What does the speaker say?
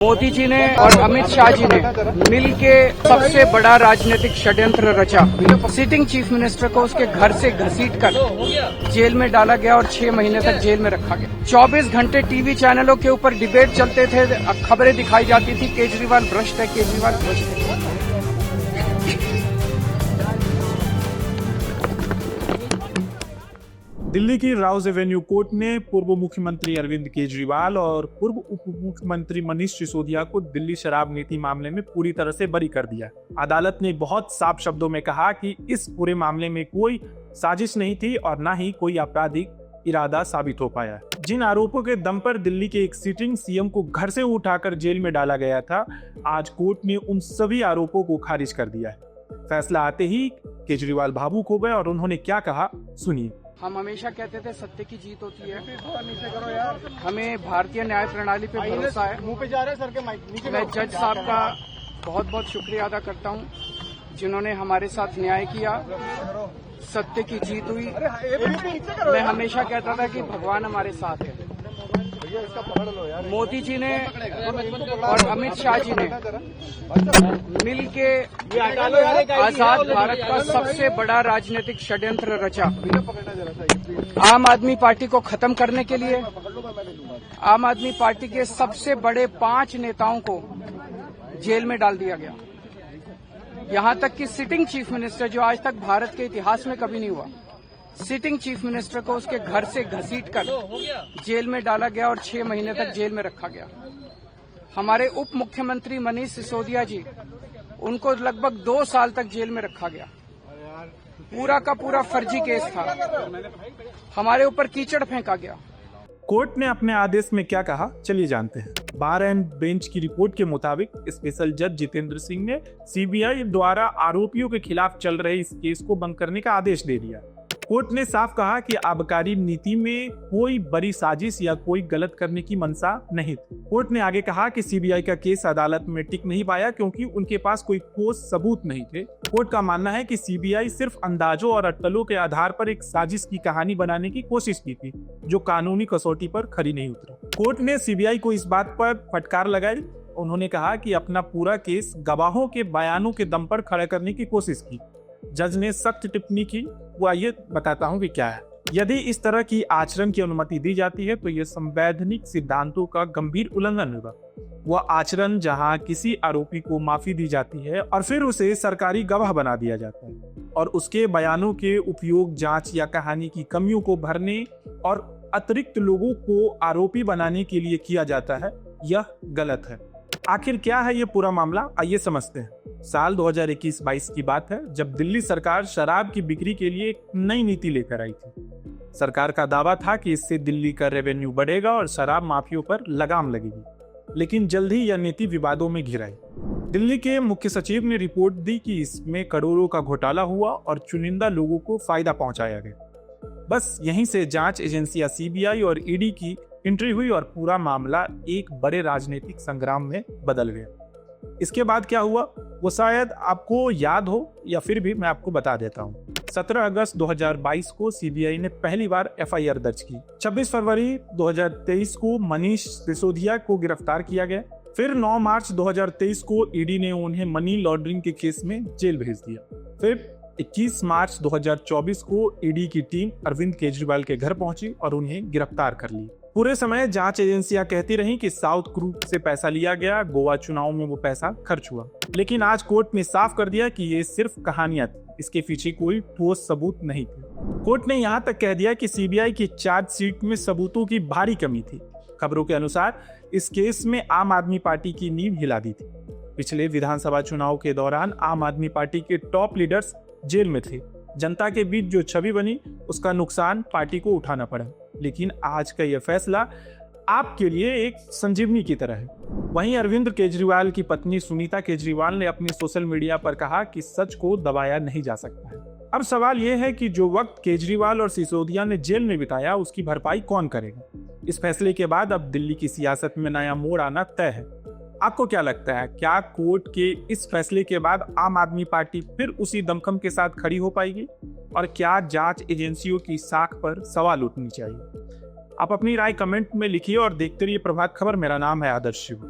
मोदी जी ने और अमित शाह जी ने मिलके सबसे बड़ा राजनीतिक षड्यंत्र रचा। सिटिंग चीफ मिनिस्टर को उसके घर से घसीटकर जेल में डाला गया और 6 महीने तक जेल में रखा गया। 24 घंटे टीवी चैनलों के ऊपर डिबेट चलते थे, खबरें दिखाई जाती थी, केजरीवाल भ्रष्ट है, केजरीवाल भ्रष्ट है। दिल्ली की राउज एवेन्यू कोर्ट ने पूर्व मुख्यमंत्री अरविंद केजरीवाल और पूर्व उप मुख्यमंत्री मनीष सिसोदिया को दिल्ली शराब नीति मामले में पूरी तरह से बरी कर दिया। अदालत ने बहुत साफ शब्दों में कहा कि इस पूरे मामले में कोई साजिश नहीं थी और न ही कोई आपराधिक इरादा साबित हो पाया। जिन आरोपों के दम पर दिल्ली के एक सिटिंग सीएम को घर से उठाकर जेल में डाला गया था, आज कोर्ट ने उन सभी आरोपों को खारिज कर दिया है। फैसला आते ही केजरीवाल भावुक हो गए और उन्होंने क्या कहा, सुनिए। हम हमेशा कहते थे सत्य की जीत होती है। हमें भारतीय न्याय प्रणाली पे भरोसा है। मुंह पे जा रहे सर के माइक। मैं जज साहब का बहुत बहुत शुक्रिया अदा करता हूं, जिन्होंने हमारे साथ न्याय किया, सत्य की जीत हुई। मैं हमेशा कहता था कि भगवान हमारे साथ है। मोदी जी ने और अमित शाह जी ने मिलके आजाद भारत का सबसे बड़ा राजनीतिक षड्यंत्र रचा। आम आदमी पार्टी को खत्म करने के लिए आम आदमी पार्टी के सबसे बड़े 5 नेताओं को जेल में डाल दिया गया। यहां तक कि सिटिंग चीफ मिनिस्टर, जो आज तक भारत के इतिहास में कभी नहीं हुआ, सिटिंग चीफ मिनिस्टर को उसके घर से घसीटकर जेल में डाला गया और 6 महीने तक जेल में रखा गया। हमारे उप मुख्यमंत्री मनीष सिसोदिया जी, उनको लगभग 2 साल तक जेल में रखा गया। पूरा का पूरा फर्जी केस था। हमारे ऊपर कीचड़ फेंका गया। कोर्ट ने अपने आदेश में क्या कहा, चलिए जानते हैं। बार एंड बेंच की रिपोर्ट के मुताबिक स्पेशल जज जितेंद्र सिंह ने सीबीआई द्वारा आरोपियों के खिलाफ चल रहे इस केस को बंद करने का आदेश दे दिया। कोर्ट ने साफ कहा कि आबकारी नीति में कोई बड़ी साजिश या कोई गलत करने की मंशा नहीं थी। कोर्ट ने आगे कहा कि सीबीआई का केस अदालत में टिक नहीं पाया क्योंकि उनके पास कोई ठोस सबूत नहीं थे। कोर्ट का मानना है कि सीबीआई सिर्फ अंदाजों और अटकलों के आधार पर एक साजिश की कहानी बनाने की कोशिश की थी, जो कानूनी कसौटी पर खरी नहीं उतरी। कोर्ट ने सीबीआई को इस बात पर फटकार लगाई। उन्होंने कहा कि अपना पूरा केस गवाहों के बयानों के दम पर खड़ा करने की कोशिश की। जज ने सख्त टिप्पणी की, वो आइए बताता हूँ कि क्या है। यदि इस तरह की आचरण की अनुमति दी जाती है तो यह संवैधानिक सिद्धांतों का गंभीर उल्लंघन होगा। वह आचरण जहां किसी आरोपी को माफी दी जाती है और फिर उसे सरकारी गवाह बना दिया जाता है और उसके बयानों के उपयोग जांच या कहानी की कमियों को भरने और अतिरिक्त लोगों को आरोपी बनाने के लिए किया जाता है, यह गलत है। आखिर क्या है ये पूरा मामला, आइए समझते हैं। साल 2021-22 की बात है, जब दिल्ली सरकार शराब की बिक्री के लिए एक नई नीति लेकर आई थी। सरकार का दावा था कि इससे दिल्ली का रेवेन्यू बढ़ेगा और शराब माफियों पर लगाम लगेगी, लेकिन जल्द ही यह नीति विवादों में घिर आई। दिल्ली के मुख्य सचिव ने रिपोर्ट दी कि इसमें करोड़ों का घोटाला हुआ और चुनिंदा लोगों को फायदा पहुंचाया गया। बस यहीं से जांच एजेंसियां सीबीआई और ईडी की एंट्री हुई और पूरा मामला एक बड़े राजनीतिक संग्राम में बदल गया। इसके बाद क्या हुआ वो शायद आपको याद हो, या फिर भी मैं आपको बता देता हूँ। 17 अगस्त 2022 को सीबीआई ने पहली बार एफआईआर दर्ज की। 26 फरवरी 2023 को मनीष सिसोदिया को गिरफ्तार किया गया। फिर 9 मार्च 2023 को ईडी ने उन्हें मनी लॉन्ड्रिंग के केस में जेल भेज दिया। फिर 21 मार्च 2024 को ईडी की टीम अरविंद केजरीवाल के घर पहुंची और उन्हें गिरफ्तार कर ली। पूरे समय जांच एजेंसियां कहती रहीं कि साउथ ग्रुप से पैसा लिया गया, गोवा चुनाव में वो पैसा खर्च हुआ। लेकिन आज कोर्ट ने साफ कर दिया कि ये सिर्फ कहानियां थी, इसके पीछे कोई ठोस सबूत नहीं थे। कोर्ट ने यहाँ तक कह दिया कि सीबीआई की चार्जशीट में सबूतों की भारी कमी थी। खबरों के अनुसार इस केस में आम आदमी पार्टी की नींव हिला दी थी। पिछले विधानसभा चुनाव के दौरान आम आदमी पार्टी के टॉप लीडर्स जेल में थे। जनता के बीच जो छवि बनी, उसका नुकसान पार्टी को उठाना पड़ा। लेकिन आज का यह फैसला आपके लिए एक संजीवनी की तरह है। वहीं अरविंद केजरीवाल की पत्नी सुनीता केजरीवाल ने अपने सोशल मीडिया पर कहा कि सच को दबाया नहीं जा सकता है। अब सवाल यह है कि जो वक्त केजरीवाल और सिसोदिया ने जेल में बिताया, उसकी भरपाई कौन करेगा। इस फैसले के बाद अब दिल्ली की सियासत में नया मोड़ आना तय है। आपको क्या लगता है, क्या कोर्ट के इस फैसले के बाद आम आदमी पार्टी फिर उसी दमखम के साथ खड़ी हो पाएगी, और क्या जांच एजेंसियों की साख पर सवाल उठनी चाहिए? आप अपनी राय कमेंट में लिखिए और देखते रहिए प्रभात खबर। मेरा नाम है आदर्श शिव।